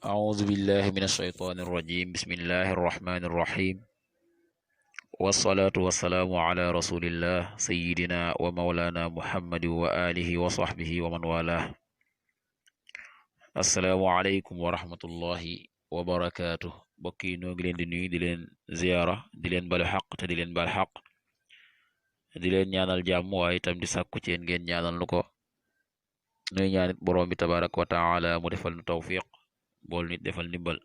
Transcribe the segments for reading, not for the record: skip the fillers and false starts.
أعوذ بالله من الشيطان الرجيم بسم الله الرحمن الرحيم والصلاة والسلام على رسول الله سيدنا ومولانا محمد وآله وصحبه ومن والاه السلام عليكم ورحمة الله وبركاته bokki noo ngi leen di nuyu di leen ziyaara di leen balu xaq te di leen bal xaq di leen ñaanal jàmm waaye itam di sàkku ci yéen ngeen ñaanal nu ko nuy ñaanit boroom bi tabaraka wa taala mu defal nu tawfiq bool nit defal ndimbal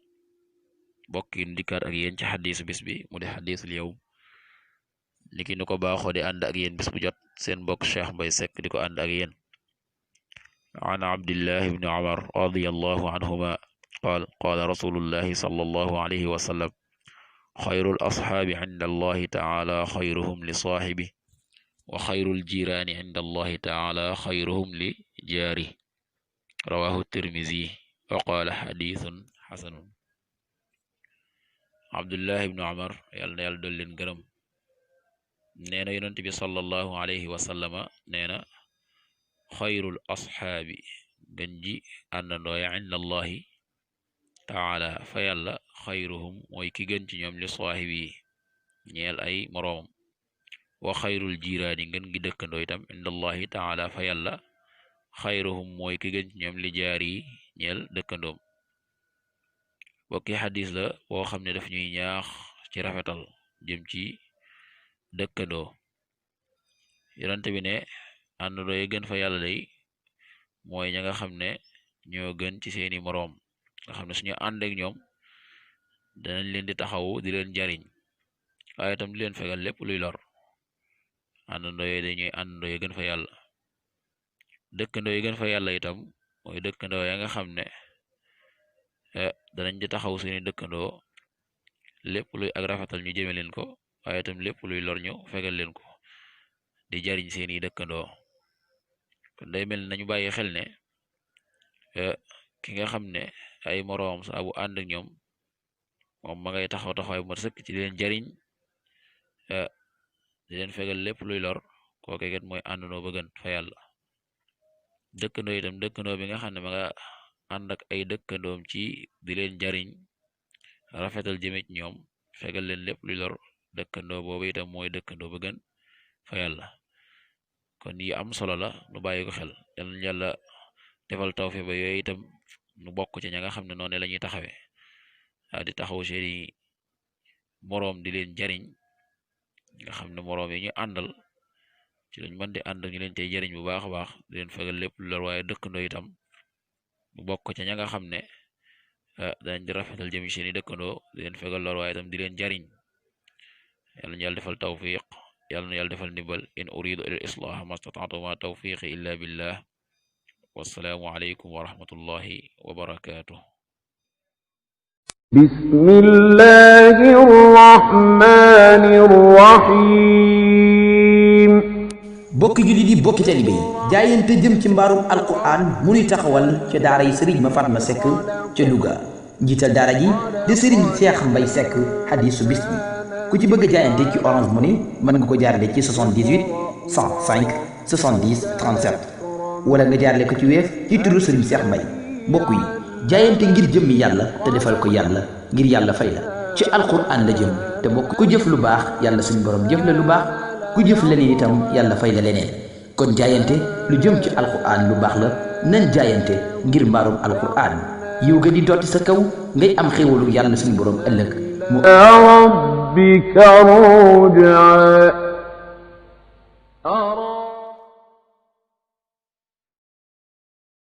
bokki nu dikkaat ak yéen ci xadiisu bis bi mu di xadiisul yawm niki nu ko baaxoo di ànd ak yéen bis bu jot seen mbokk Cheikh Mbaye Seck di ko ànd ak yéen an abdillahi ibni umar radiyallahu anhuma qaala rasulullahi sallallahu alayhi wa sallam xayrul asxaabi inda allahi taala xayruhum li saaxibi wa xayrul jiraani inda allahi taala xayruhum li jaari rawahu tirmizi wa qaala xadiisun xasanun abdullah ibnu umar yàlla na yàlla dolli leen gërëm nee na yonent bi sallallahu alayhi wa sallama nee na xayrul asxaabi gën ji àndandooya inda allahi taala fa yàlla xayruhum mooy ki gën ci ñoom li saaxibi ñeel ay moroomam wa xayrul jiraani ngën gi dëkkandoo itam inda allahi taala fa yàlla xayruhum mooy ki gën ci ñoom li jaari ñeel dëkkandoom bokki xadis la boo xam ne daf ñuy ñaax ci rafetal jëm ci dëkkandoo yonent bi ne àndandoo yi gën fa yàlla day mooy ña nga xam ne ñoo gën ci seeni moroom nga xam ne suñu ànd ak ñoom danañ leen di taxawu di leen jariñ waaye itam di leen fegal lépp luy lor àndandoo yi dañuy àndandoo yi gën fa yàlla dëkkandoo yi gën fa yàlla itam mooy dëkkandoo ya nga xam ne danañ di taxaw seeni dëkkandoo lépp luy ak rafetal ñu jëme leen ko waaye itam lépp luy lor ñu fegal leen ko di jariñ seeni dëkkandoo kon day mel nañu bàyyi xel ne ki nga xam ne ay moroom saa bu ànd ak ñoom moom ma ngay taxaw taxawaay bu mat sëkk ci di leen jariñ di leen fegal lépp luy lor kooke kat mooy àndandoo ba gën fa yàlla dëkkandoo itam dëkkandoo bi nga xam ne ma nga ànd ak ay dëkkandoom ci di leen jariñ rafetal jëme ci ñoom fegal leen lépp luy lor dëkkandoo boobu itam mooy dëkkandoo ba gën fa yàlla kon yi am solo la nu bàyyi ko xel yal na yàlla defal tawfiq ba yooyu itam nu bokk ci ña nga xam ne noonu la ñuy taxawee di taxaw seeni moroom di leen jariñ nga xam ne moroom yi ñu àndal ci lañ mën di ànd ñu leen tey jariñ bu baax a baax di leen fegal lépp lu lor waaye dëkkandoo itam nu bokk ci ña nga xam ne dañ di rafetal jëm seeni dëkkandoo di leen fegal lor waaye itam di leen jariñ yàlla na yàlla defal tawfiq yàlla na yàlla defal ndimbal in uridu ila al-islah ma stata'tu ma tawfiqi illa billah wassalaamu aleykum wa rahmatullahi wa barakatuh bismillahir rahmanir rahim bokki jullit yi bokki taalibe yi jaayante jëm ci mbaarum alquran mu nuy taxawal ca daara yi sëriñ ma Fatma Seck ca Louga njiital daara ji di sëriñ Cheikh Mbaye Seck hadisu bis bi ku ci bëgg a jaayante ci Orange Money mën nga ko jaarale ci 78 105 70 37 wala nga jaarale ko ci Wave ci turu sëriñ Cheikh Mbaye mbokk yi jaayante ngir jëmmi yàlla te defal ko yàlla ngir yàlla fay la ci alquran la jëm te mbokk ku jëf lu baax yàlla suñu borom jëf la lu baax ku jëf leneen itam yàlla fay la leneen kon jaayante lu jëm ci alquran lu baax la nan jaayante ngir mbaarum alquran yow ga di dotti sa kaw ngay am xéwalu yàlla suñu borom ëllëg mu rabbika ruj'a